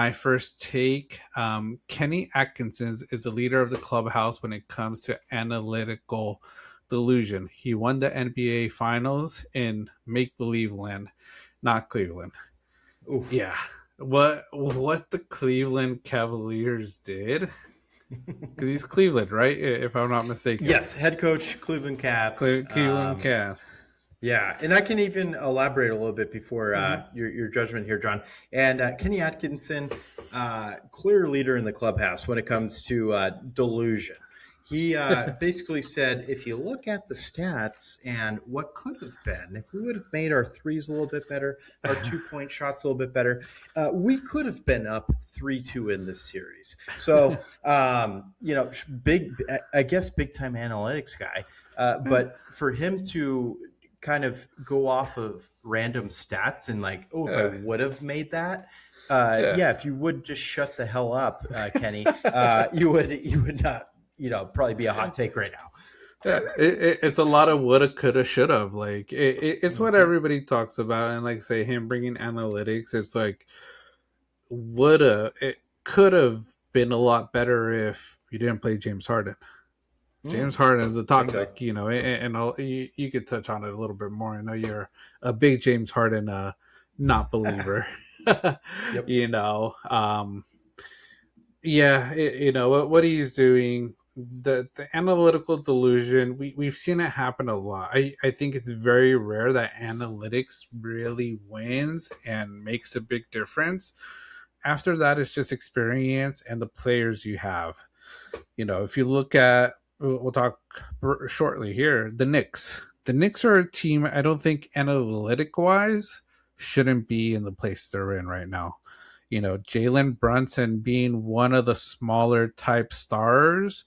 my first take. Kenny Atkinson is the leader of the clubhouse when it comes to analytical delusion. He won the NBA Finals in make believe land, not Cleveland. Oof. Yeah, what the Cleveland Cavaliers did, because he's Cleveland, right? If I'm not mistaken. Yes, head coach, Cleveland Cavs. Cleveland Cav. Yeah, and I can even elaborate a little bit before Mm-hmm. your judgment here, John. And Kenny Atkinson, clear leader in the clubhouse when it comes to delusion. He basically said, if you look at the stats and what could have been, if we would have made our threes a little bit better, our 2-point shots a little bit better, we could have been up 3-2 in this series. So, big, I guess, big time analytics guy. But for him to kind of go off of random stats and like, oh, if I would have made that, if you would just shut the hell up, Kenny, you would not, probably be a hot take right now. Yeah, it's a lot of woulda, coulda, shoulda. Like it's what everybody talks about, and like say him bringing analytics. It's like woulda, it could have been a lot better if you didn't play James Harden. James Harden is a toxic, and you could touch on it a little bit more. I know you're a big James Harden not believer. Yep. What he's doing, the analytical delusion, we've seen it happen a lot. I think it's very rare that analytics really wins and makes a big difference. After that, it's just experience and the players you have. If you look at, we'll talk shortly here, the Knicks. The Knicks are a team I don't think analytic wise shouldn't be in the place they're in right now. Jalen Brunson being one of the smaller type stars,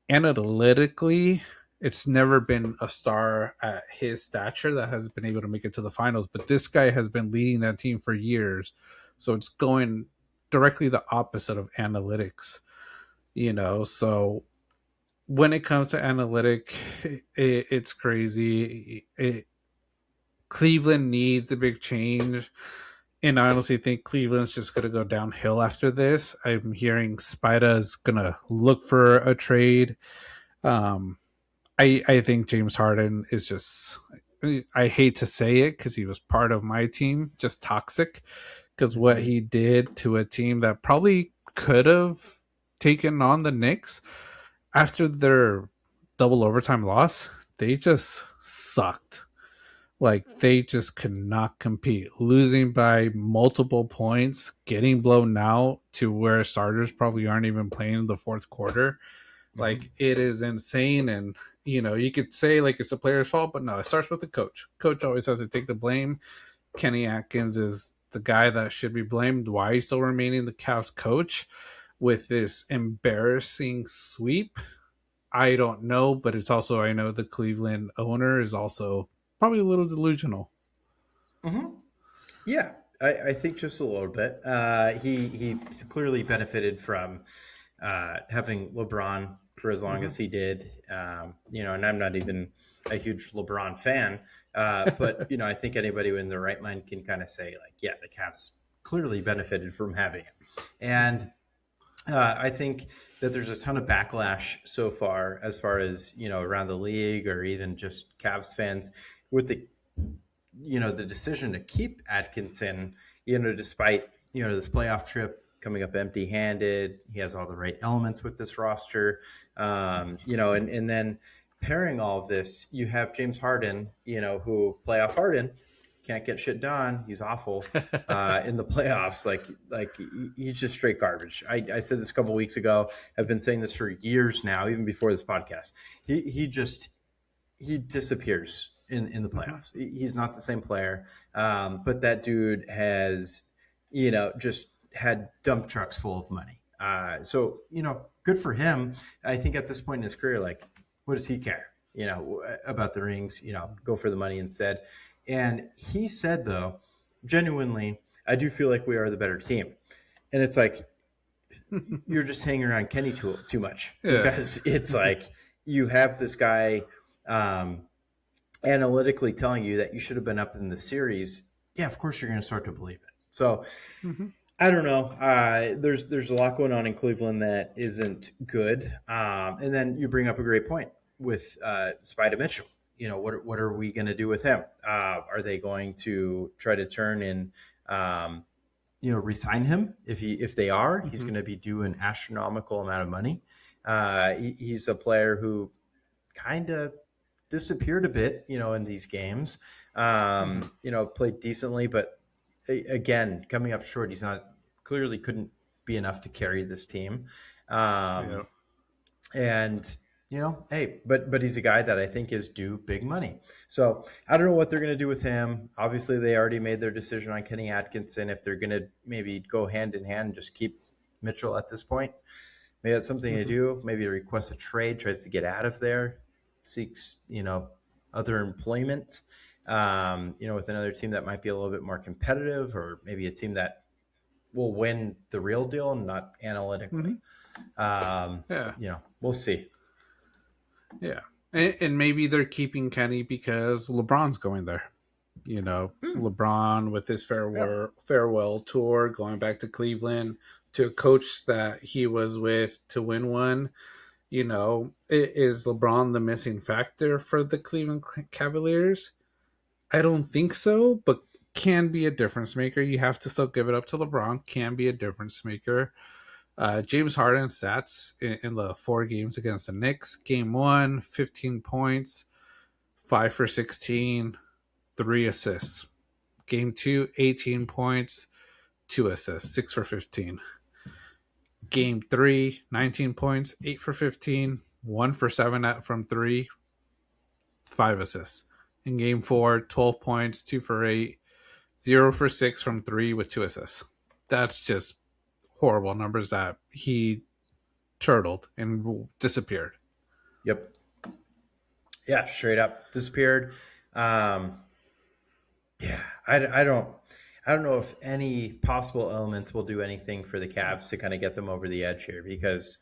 analytically, it's never been a star at his stature that has been able to make it to the finals. But this guy has been leading that team for years. So it's going directly the opposite of analytics. So when it comes to analytic, it's crazy. Cleveland needs a big change. And I honestly think Cleveland's just going to go downhill after this. I'm hearing Spida's going to look for a trade. I think James Harden is just, I hate to say it because he was part of my team, just toxic. Because what he did to a team that probably could have taken on the Knicks after their double overtime loss, they just sucked. Like, they just could not compete. Losing by multiple points, getting blown out to where starters probably aren't even playing in the fourth quarter. Like, it is insane. And, you could say, like, it's the player's fault, but no, it starts with the coach. Coach always has to take the blame. Kenny Atkins is the guy that should be blamed. Why he's still remaining the Cavs coach with this embarrassing sweep, I don't know. But it's also, I know the Cleveland owner is also probably a little delusional. Yeah, I think just a little bit. He clearly benefited from having LeBron for as long as he did. And I'm not even a huge LeBron fan, but I think anybody in their right mind can kind of say, like, yeah, the Cavs clearly benefited from having him. And I think that there's a ton of backlash so far as around the league or even just Cavs fans with the decision to keep Atkinson, despite, this playoff trip coming up empty handed. He has all the right elements with this roster, and then pairing all of this, you have James Harden, who playoff Harden can't get shit done. He's awful in the playoffs. Like he's just straight garbage. I said this a couple of weeks ago. I've been saying this for years now, even before this podcast. He disappears in the playoffs. He's not the same player. But that dude has, just had dump trucks full of money. So, good for him. I think at this point in his career, like, what does he care, about the rings, go for the money instead. And he said, though, genuinely, I do feel like we are the better team. And it's like, you're just hanging around Kenny too much, because it's like you have this guy analytically telling you that you should have been up in the series. Yeah, of course you're going to start to believe it. So I don't know. There's a lot going on in Cleveland that isn't good. And then you bring up a great point with Spida Mitchell. What are we going to do with him? Are they going to try to turn and resign him? If they are, he's Mm-hmm. going to be due an astronomical amount of money. He's a player who kind of disappeared a bit, in these games. Mm-hmm. Played decently, but again, coming up short. He's not clearly couldn't be enough to carry this team. Yeah. Um, and hey, but he's a guy that I think is due big money. So I don't know what they're going to do with him. Obviously, they already made their decision on Kenny Atkinson. If they're going to maybe go hand in hand and just keep Mitchell at this point, maybe that's something to Mm-hmm. do. Maybe request a trade, tries to get out of there, seeks other employment. With another team that might be a little bit more competitive, or maybe a team that will win the real deal, not Mm-hmm. analytically. Yeah. We'll see. Yeah. And maybe they're keeping Kenny because LeBron's going there. Hmm. LeBron with his Yeah. farewell tour, going back to Cleveland to a coach that he was with to win one. Is LeBron the missing factor for the Cleveland Cavaliers? I don't think so, but can be a difference maker. You have to still give it up to LeBron. Can be a difference maker. James Harden stats in the 4 games against the Knicks. Game one, 15 points, 5 for 16, 3 assists. Game two, 18 points, 2 assists, 6 for 15. Game three, 19 points, 8 for 15, 1 for 7 from three, 5 assists. In game four, 12 points, 2 for 8, 0 for 6 from three with 2 assists. That's just horrible numbers that he turtled and disappeared. Yep. Yeah. Straight up disappeared. Um, yeah. I don't know if any possible elements will do anything for the Cavs to kind of get them over the edge here, because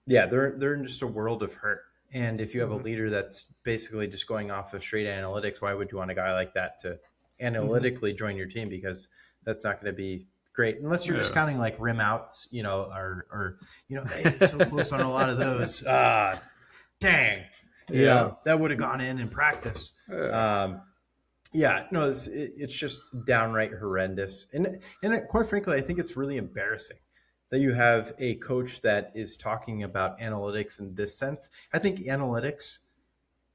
yeah, they're in just a world of hurt. And if you have a Mm-hmm. leader that's basically just going off of straight analytics, why would you want a guy like that to Mm-hmm. analytically join your team? Because that's not going to be great unless you're just Yeah. counting like rim outs, or hey, so close on a lot of those. Dang, Yeah. that would have gone in practice. Yeah. Yeah, no, it's just downright horrendous, and quite frankly, I think it's really embarrassing that you have a coach that is talking about analytics in this sense. I think analytics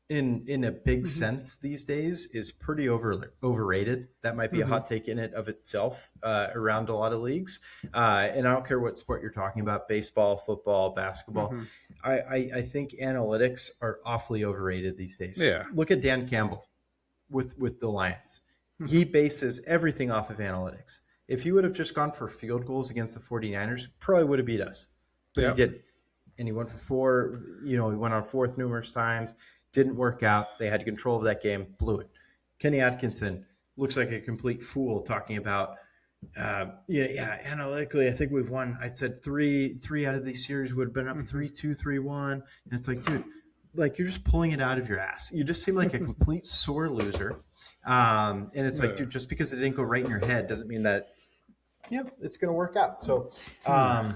in a big Mm-hmm. sense these days is pretty overrated. That might be a Mm-hmm. hot take in it of itself around a lot of leagues. And I don't care what sport you're talking about, baseball, football, basketball. Mm-hmm. I think analytics are awfully overrated these days. Yeah. Look at Dan Campbell with the Lions. Mm-hmm. He bases everything off of analytics. If he would have just gone for field goals against the 49ers, probably would have beat us. But he Yeah. didn't. And he went for four. He went on fourth numerous times. Didn't work out. They had control of that game, blew it. Kenny Atkinson looks like a complete fool talking about, analytically, I think we've won. I said three out of these series would have been up Mm-hmm. 3-2, 3-1. And it's like, dude, like you're just pulling it out of your ass. You just seem like a complete sore loser. And it's like, Yeah. dude, just because it didn't go right in your head doesn't mean that, it's going to work out. So, Hmm.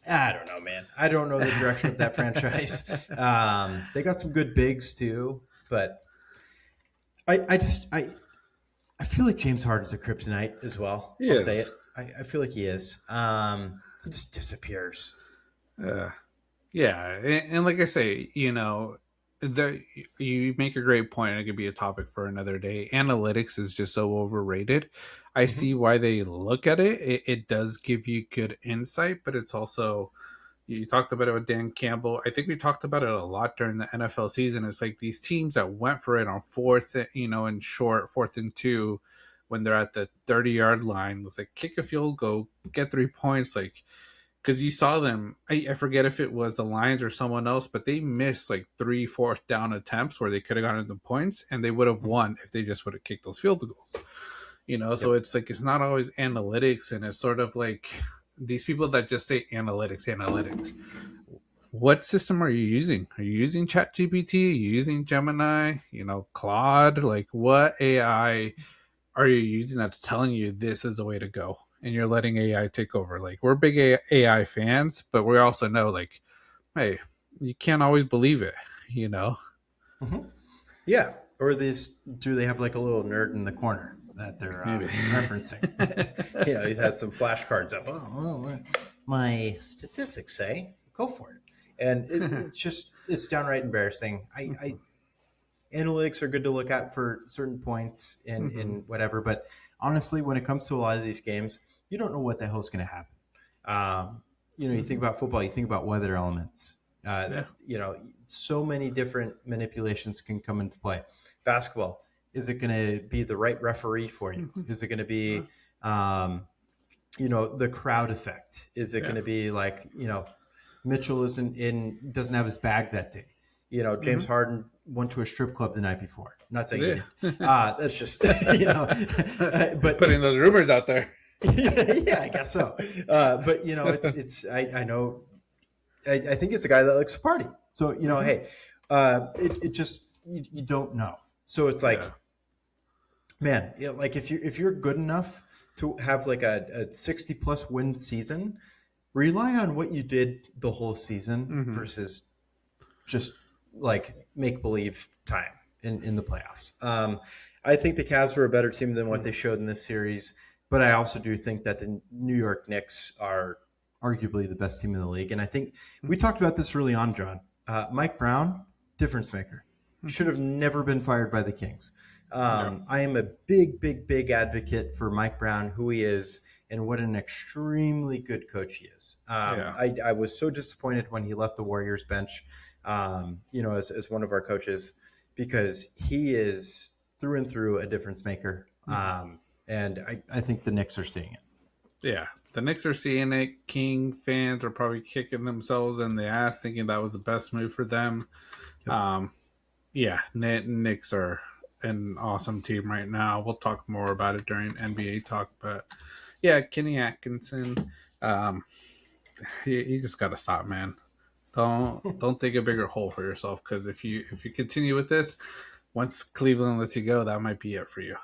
I don't know, man. I don't know the direction of that franchise. They got some good bigs too, but I feel like James Harden's a kryptonite as well. He I'll say is. it. I feel like he is. He just disappears. Uh, yeah, and like I say, the you make a great point. And it could be a topic for another day. Analytics is just so overrated. I Mm-hmm. see why they look at it. It does give you good insight, but it's also you talked about it with Dan Campbell. I think we talked about it a lot during the NFL season. It's like these teams that went for it on fourth, and short, 4th and 2, when they're at the 30-yard line. It was like kick a field goal, get 3 points, like because you saw them. I forget if it was the Lions or someone else, but they missed like 3 4th down attempts where they could have gotten the points, and they would have won if they just would have kicked those field goals. So Yep. it's like it's not always analytics, and it's sort of like these people that just say analytics. What system are you using? Are you using ChatGPT? Are you using Gemini? Claude? Like, what AI are you using that's telling you this is the way to go? and you're letting AI take over. Like we're big AI fans, but we also know like, hey, you can't always believe it, you know. Mhm. Yeah. Or do they have like a little nerd in the corner that they're Maybe. referencing? He has some flashcards up. Oh, well, my statistics say go for it. And it's downright embarrassing. Analytics are good to look at for certain points in whatever, but honestly, when it comes to a lot of these games, you don't know what the hell's going to happen. You think about football, you think about weather elements. Yeah. So many different manipulations can come into play. Basketball, is it going to be the right referee for you? Is it going to be, the crowd effect? Is it Yeah. going to be like, Mitchell doesn't have his bag that day? James Harden went to a strip club the night before. I'm not saying he Yeah. did. That's just, but Putting those rumors out there. yeah, I guess so. But I know, I think it's a guy that likes to party. So hey, it just you don't know. So it's like, Yeah. man, like if you're good enough to have like a 60+ win season, rely on what you did the whole season versus just like make believe time in the playoffs. I think the Cavs were a better team than what they showed in this series, but I also do think that the New York Knicks are arguably the best team in the league. And I think we talked about this early on, John. Mike Brown, difference maker, should have never been fired by the Kings. Yeah. I am a big, big, big advocate for Mike Brown, who he is, and what an extremely good coach he is. Yeah. I was so disappointed when he left the Warriors bench, as one of our coaches, because he is through and through a difference maker. And I think the Knicks are seeing it. Yeah. The Knicks are seeing it. King fans are probably kicking themselves in the ass, thinking that was the best move for them. Yep. Yeah, Knicks are an awesome team right now. We'll talk more about it during NBA talk, but yeah, Kenny Atkinson, um, you just got to stop, man. Don't dig a bigger hole for yourself, because if you continue with this, once Cleveland lets you go, that might be it for you.